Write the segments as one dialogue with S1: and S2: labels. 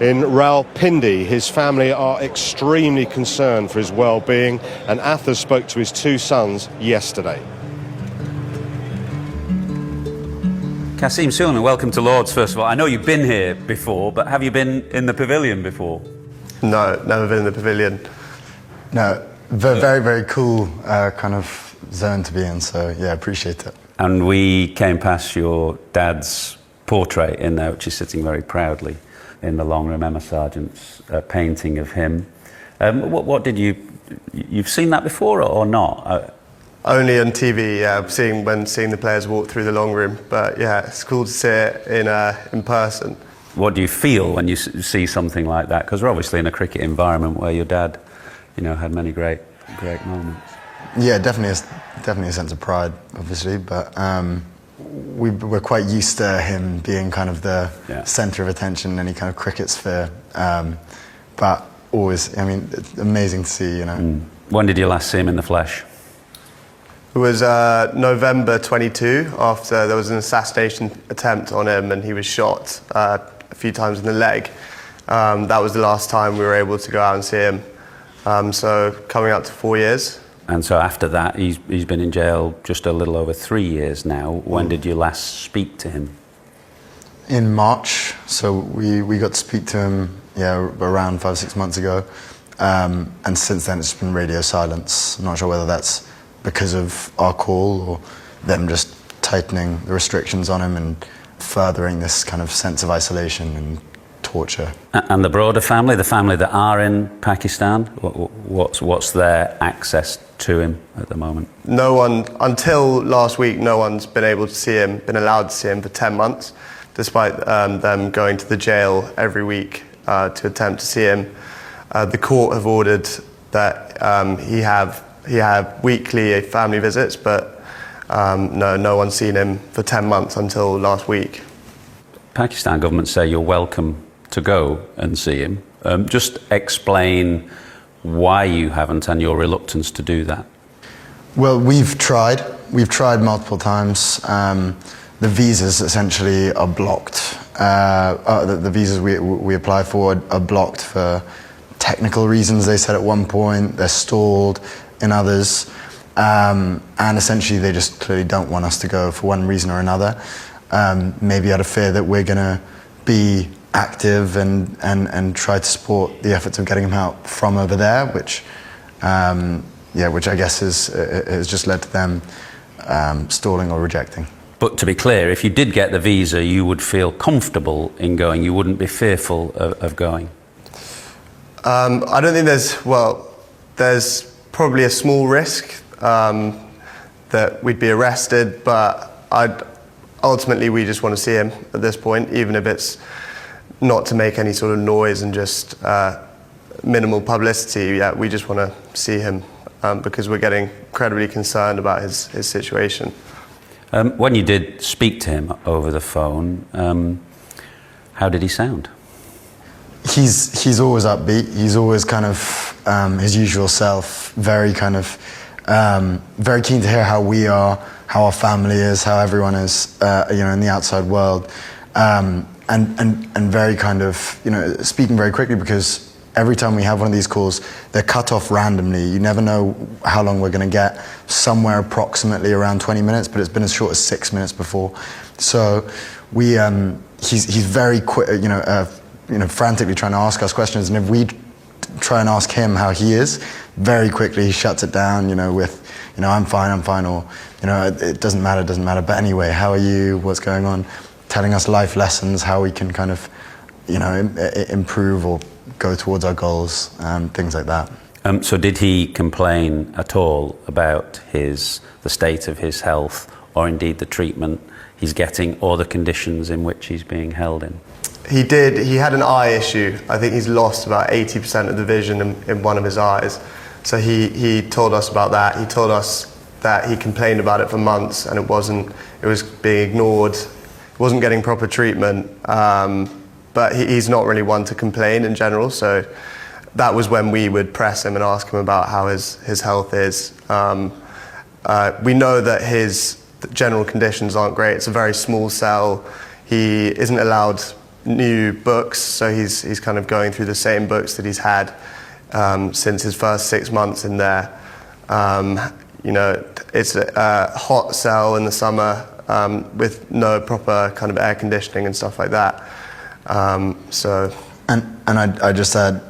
S1: in Rawalpindi. His family are extremely concerned for his well-being, and Athers spoke to his two sons yesterday.
S2: Kasim Suleiman, welcome to Lord's, first of all. I know you've been here before, but have you been in the pavilion before?
S3: No, never been in the pavilion.
S4: No, very, very cool kind of zone to be in, so yeah, appreciate it.
S2: And we came past your dad's portrait in there, which is sitting very proudly in the long room. Emma Sargent's painting of him. What did you've seen that before or not?
S3: Only on TV, yeah, seeing the players walk through the long room. But yeah, it's cool to see it in person. What do you feel when you see something like that? Because we're obviously in a cricket environment where your dad, had many great moments.
S4: Yeah, definitely a sense of pride, obviously, but we're quite used to him being kind of the centre of attention in any kind of cricket sphere. But always, it's amazing to see,
S2: When did you last see him in the flesh?
S3: It was November 22, after there was an assassination attempt on him and he was shot a few times in the leg. That was the last time we were able to go out and see him. So coming up to 4 years.
S2: And so after that, he's been in jail just a little over 3 years now. When did you last speak to him?
S4: In March, so we got to speak to him, around 5-6 months ago. And since then it's been radio silence. I'm not sure whether that's because of our call or them just tightening the restrictions on him and furthering this kind of sense of isolation and torture.
S2: And the broader family, the family that are in Pakistan, what's their access to him at the moment?
S3: No one, until last week, no one's been allowed to see him for 10 months, despite them going to the jail every week to attempt to see him. The court have ordered that he have weekly family visits, but no one's seen him for 10 months until last week.
S2: Pakistan government say you're welcome to go and see him. Just explain why you haven't and your reluctance to do that.
S4: Well, we've tried multiple times. The visas essentially are blocked. The visas we apply for are blocked for technical reasons, they said at one point. They're stalled in others. And essentially they just clearly don't want us to go for one reason or another. Maybe out of fear that we're going to be active and try to support the efforts of getting him out from over there, which I guess has just led to them stalling or rejecting.
S2: But to be clear, if you did get the visa, you would feel comfortable in going. You wouldn't be fearful of going.
S3: I don't think there's probably a small risk that we'd be arrested, but ultimately we just want to see him at this point, even if it's not to make any sort of noise and just minimal publicity. Yeah, we just want to see him because we're getting incredibly concerned about his situation.
S2: When you did speak to him over the phone, how did he sound?
S4: He's always upbeat. He's always kind of his usual self. Very kind of very keen to hear how we are, how our family is, how everyone is, in the outside world, and very kind of speaking very quickly, because every time we have one of these calls, they're cut off randomly. You never know how long we're going to get. Somewhere approximately around 20 minutes, but it's been as short as 6 minutes before. So he's very quick, frantically trying to ask us questions, and if we try and ask him how he is, very quickly he shuts it down, with, I'm fine, or, it doesn't matter, but anyway, how are you, what's going on, telling us life lessons, how we can kind of, improve or go towards our goals, things like that.
S2: So did he complain at all about the state of his health, or indeed the treatment he's getting, or the conditions in which he's being held in?
S3: He did. He had an eye issue. I think he's lost about 80% of the vision in one of his eyes. So he told us about that. He told us that he complained about it for months and it was being ignored. He wasn't getting proper treatment. But he's not really one to complain in general. So that was when we would press him and ask him about how his health is. We know that his general conditions aren't great. It's a very small cell. He isn't allowed new books, so he's kind of going through the same books that he's had since his first 6 months in there. You know, it's a hot cell in the summer with no proper kind of air conditioning and stuff like that. So.
S4: And I just add,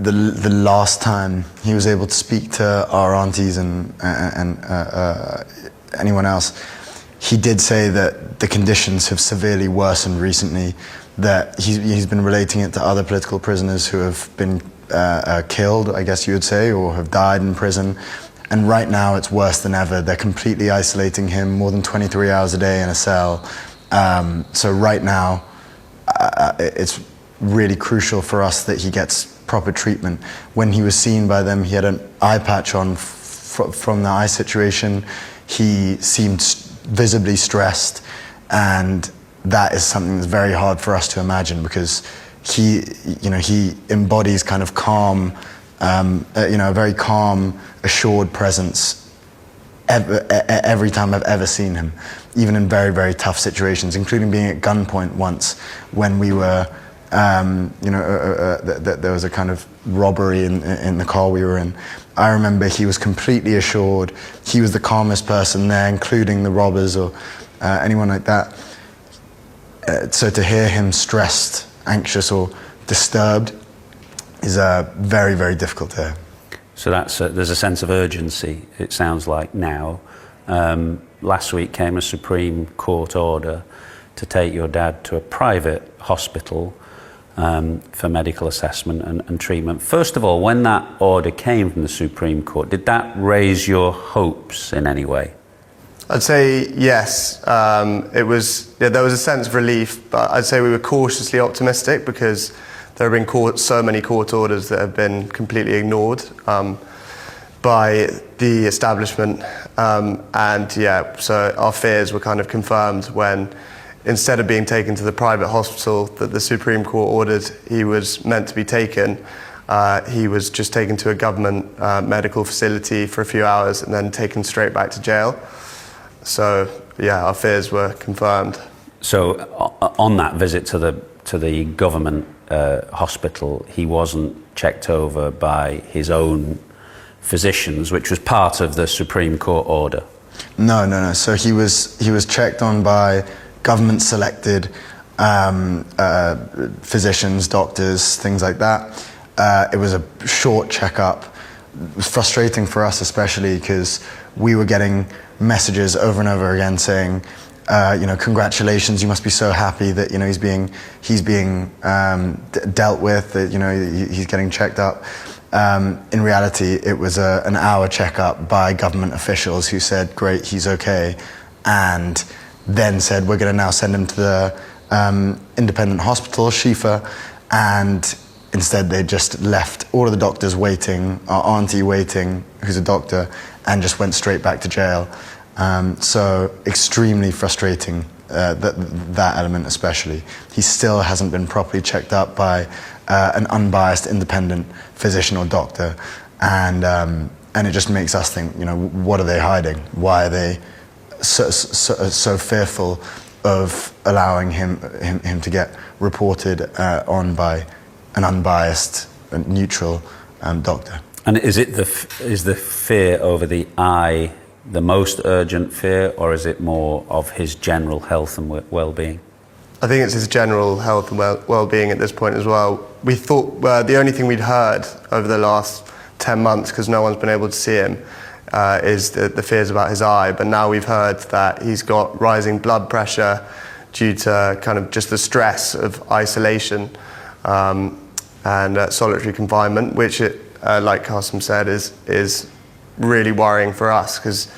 S4: the last time he was able to speak to our aunties and anyone else, he did say that the conditions have severely worsened recently, that he's been relating it to other political prisoners who have been killed, I guess you would say, or have died in prison. And right now it's worse than ever. They're completely isolating him more than 23 hours a day in a cell. So right now it's really crucial for us that he gets proper treatment. When he was seen by them, he had an eye patch on from the eye situation. He seemed visibly stressed, and that is something that's very hard for us to imagine, because he embodies kind of calm, a very calm, assured presence every time I've ever seen him, even in very, very tough situations, including being at gunpoint once when we were, there was a kind of robbery in the car we were in. I remember he was completely assured. He was the calmest person there, including the robbers or anyone like that. So to hear him stressed, anxious or disturbed is very, very difficult to hear.
S2: So there's a sense of urgency, it sounds like, now. Last week came a Supreme Court order to take your dad to a private hospital for medical assessment and treatment. First of all, when that order came from the Supreme Court, did that raise your hopes in any way?
S3: I'd say yes. There was a sense of relief, but I'd say we were cautiously optimistic, because there have been so many court orders that have been completely ignored by the establishment. So our fears were kind of confirmed when, instead of being taken to the private hospital that the Supreme Court ordered he was meant to be taken, he was just taken to a government medical facility for a few hours and then taken straight back to jail. So yeah, our fears were confirmed.
S2: So on that visit to the government hospital, he wasn't checked over by his own physicians, which was part of the Supreme Court order?
S4: No. So he was checked on by government-selected physicians, doctors, things like that. It was a short checkup. It was frustrating for us, especially because we were getting messages over and over again saying, congratulations, you must be so happy that he's being dealt with, that he's getting checked up. In reality, it was an hour checkup by government officials who said, great, he's okay, and then said, we're going to now send him to the independent hospital, Shifa, and instead they just left all of the doctors waiting, our auntie waiting, who's a doctor, and just went straight back to jail. So extremely frustrating, that element especially. He still hasn't been properly checked up by an unbiased independent physician or doctor, and it just makes us think, what are they hiding? Why are they so fearful of allowing him to get reported on by an unbiased, neutral doctor?
S2: And is the fear over the eye the most urgent fear, or is it more of his general health and well-being?
S3: I think it's his general health and well-being at this point as well. We thought the only thing we'd heard over the last 10 months, because no one's been able to see him, is the fears about his eye. But now we've heard that he's got rising blood pressure due to kind of just the stress of isolation and solitary confinement, which, like Qasim said, is really worrying for us, because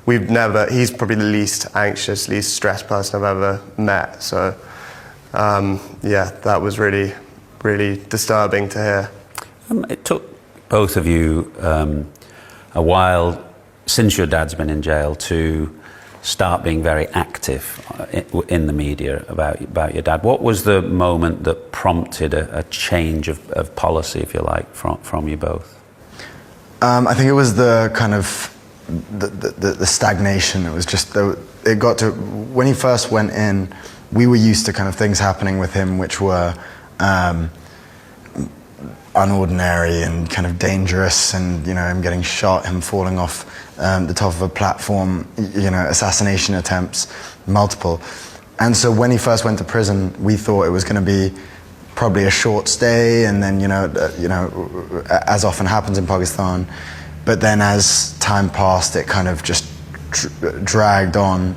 S3: he's probably the least anxious, least stressed person I've ever met. So that was really, really disturbing to hear.
S2: It took both of you a while, since your dad's been in jail, to start being very active in the media about your dad. What was the moment that prompted a change of policy, if you like, from you both?
S4: I think it was the kind of the stagnation. It was just it got to when he first went in. we were used to kind of things happening with him which were unordinary and kind of dangerous, and him getting shot, him falling off the top of a platform, assassination attempts, multiple. And so when he first went to prison, we thought it was going to be probably a short stay, and then as often happens in Pakistan. But then as time passed, it kind of just dragged on,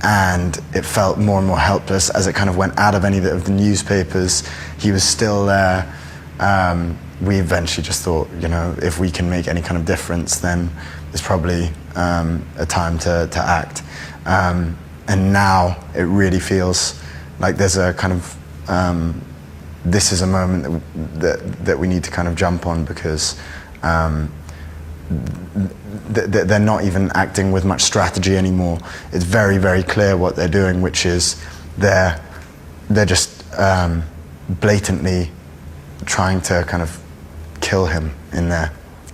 S4: and it felt more and more helpless as it kind of went out of any of the newspapers. He was still there. We eventually just thought, if we can make any kind of difference, then it's probably a time to act. And now it really feels like there's a kind of this is a moment that we need to kind of jump on, because they're not even acting with much strategy anymore. It's very, very clear what they're doing, which is they're just blatantly trying to kind of kill him in there.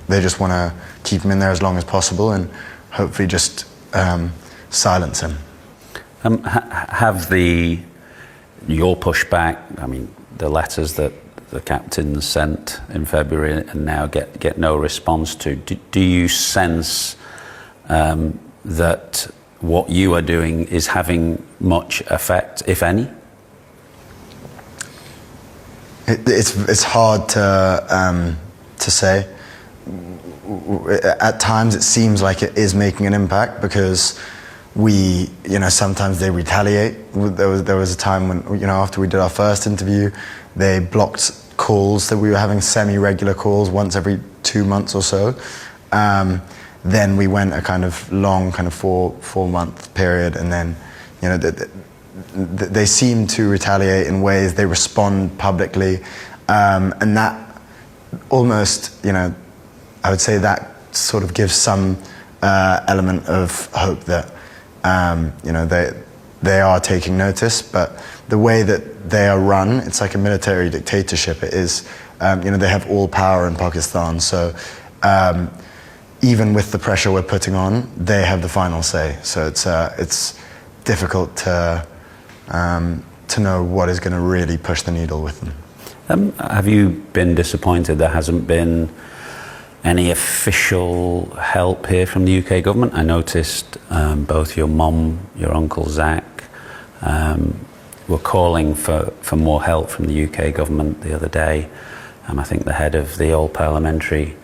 S4: They just want to keep him in there as long as possible and hopefully just silence him.
S2: Have your pushback, the letters that the captains sent in February and now get no response to, do you sense that what you are doing is having much effect, if any?
S4: It's hard to say. At times it seems like it is making an impact, because sometimes they retaliate. There was a time when, after we did our first interview, they blocked calls that we were having, semi-regular calls once every 2 months or so. Then we went a kind of long, kind of four-month period, and then, they seem to retaliate in ways. They respond publicly, and that almost, I would say that sort of gives some element of hope that they are taking notice. But the way that they are run, it's like a military dictatorship. It is, they have all power in Pakistan. So even with the pressure we're putting on, they have the final say. So it's difficult to know what is going to really push the needle with them.
S2: Have you been disappointed there hasn't been any official help here from the UK government? I noticed both your mum, your uncle Zach, were calling for more help from the UK government the other day. I think the head of the All Parliamentary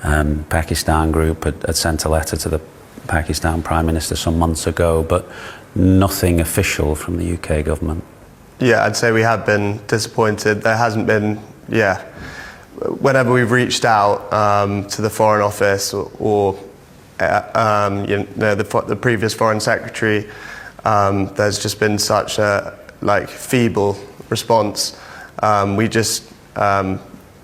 S2: Pakistan group had sent a letter to the Pakistan Prime Minister some months ago, but nothing official from the UK government.
S3: Yeah, I'd say we have been disappointed. There hasn't been, whenever we've reached out to the Foreign Office or the previous Foreign Secretary, there's just been such a feeble response.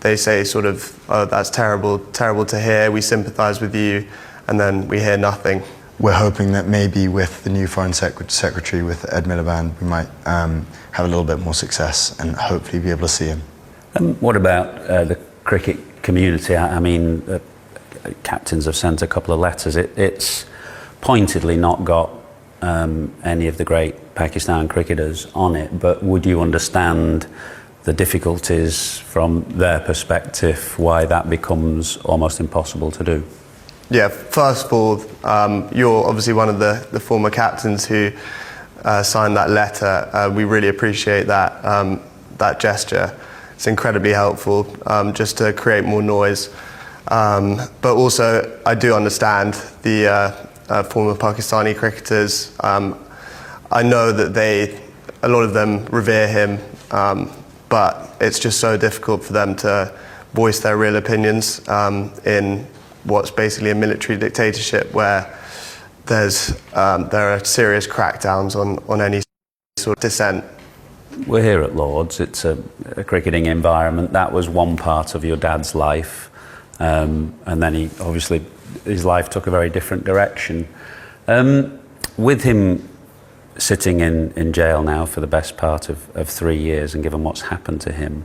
S3: They say sort of, oh, that's terrible to hear, we sympathise with you, and then we hear nothing.
S4: We're hoping that maybe with the new Foreign Secretary, with Ed Miliband, we might have a little bit more success and hopefully be able to see him.
S2: What about the cricket community? Captains have sent a couple of letters. It's pointedly not got any of the great Pakistan cricketers on it, but would you understand the difficulties from their perspective, why that becomes almost impossible to do?
S3: Yeah, first of all, you're obviously one of the former captains who signed that letter. We really appreciate that gesture. It's incredibly helpful just to create more noise. But also, I do understand the former Pakistani cricketers. I know that a lot of them revere him, but it's just so difficult for them to voice their real opinions in what's basically a military dictatorship, where there are serious crackdowns on any sort of dissent.
S2: We're here at Lord's. It's a cricketing environment. That was one part of your dad's life, and then his life took a very different direction. With him sitting in jail now for the best part of 3 years, and given what's happened to him,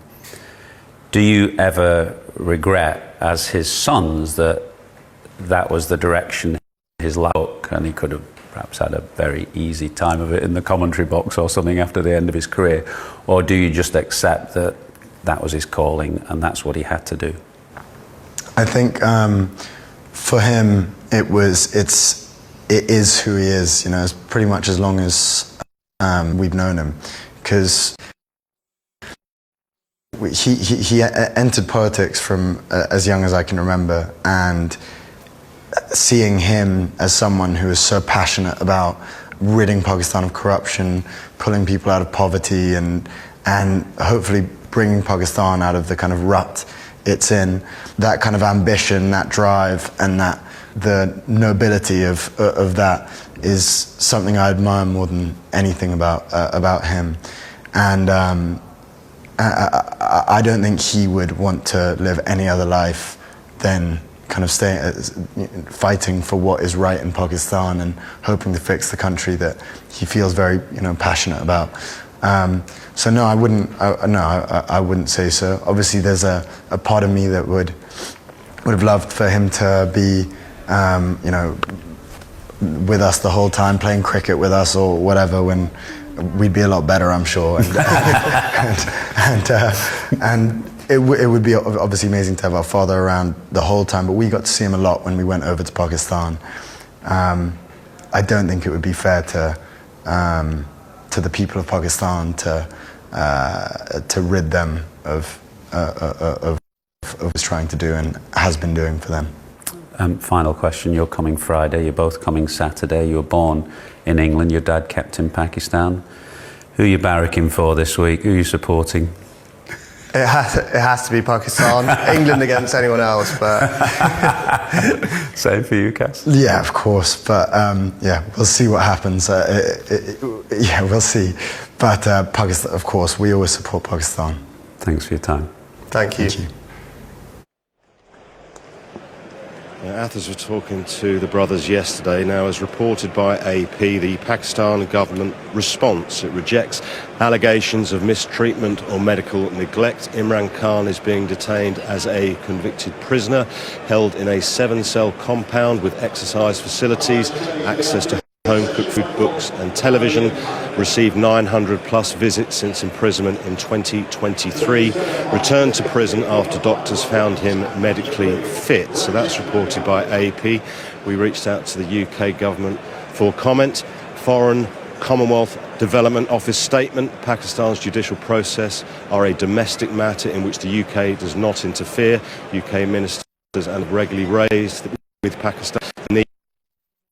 S2: do you ever regret, as his sons, that was the direction his life took, and he could have perhaps had a very easy time of it in the commentary box or something after the end of his career? Or do you just accept that that was his calling and that's what he had to do?
S4: I think for him, it is who he is. You know, it's pretty much as long as we've known him, because he entered politics from as young as I can remember, and seeing him as someone who is so passionate about ridding Pakistan of corruption, pulling people out of poverty, and hopefully bringing Pakistan out of the kind of rut it's in, that kind of ambition, that drive, and the nobility of that is something I admire more than anything about him. And I don't think he would want to live any other life than kind of fighting for what is right in Pakistan and hoping to fix the country that he feels very, passionate about. So no, I wouldn't say so. Obviously, there's a part of me that would have loved for him to be, with us the whole time, playing cricket with us or whatever, when we'd be a lot better, I'm sure. And it would be obviously amazing to have our father around the whole time, but we got to see him a lot when we went over to Pakistan. I don't think it would be fair to the people of Pakistan to rid them of what he's trying to do and has been doing for them.
S2: Final question, you're coming Friday, you're both coming Saturday, you were born in England, your dad kept in Pakistan. Who are you barracking for this week? Who are you supporting?
S3: It has to be Pakistan. England against anyone else, but...
S2: Same for you, Cass?
S4: Yeah, of course, but we'll see what happens. We'll see. But Pakistan, of course, we always support Pakistan.
S2: Thanks for your time.
S3: Thank you.
S4: Thank you.
S1: Athers were talking to the brothers yesterday. Now, as reported by AP, the Pakistan government response, it rejects allegations of mistreatment or medical neglect. Imran Khan is being detained as a convicted prisoner, held in a 7-cell compound with exercise facilities, access to home-cooked food, books and television, received 900 plus visits since imprisonment in 2023, returned to prison after doctors found him medically fit. So that's reported by AP. We reached out to the UK government for comment. Foreign Commonwealth Development Office statement: Pakistan's judicial process are a domestic matter in which the UK does not interfere. UK ministers have regularly raised with Pakistan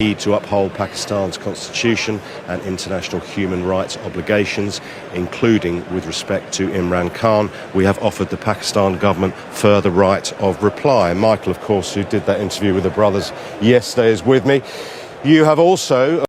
S1: need to uphold Pakistan's constitution and international human rights obligations, including with respect to Imran Khan. We have offered the Pakistan government further right of reply. Michael, of course, who did that interview with the brothers yesterday, is with me. You have also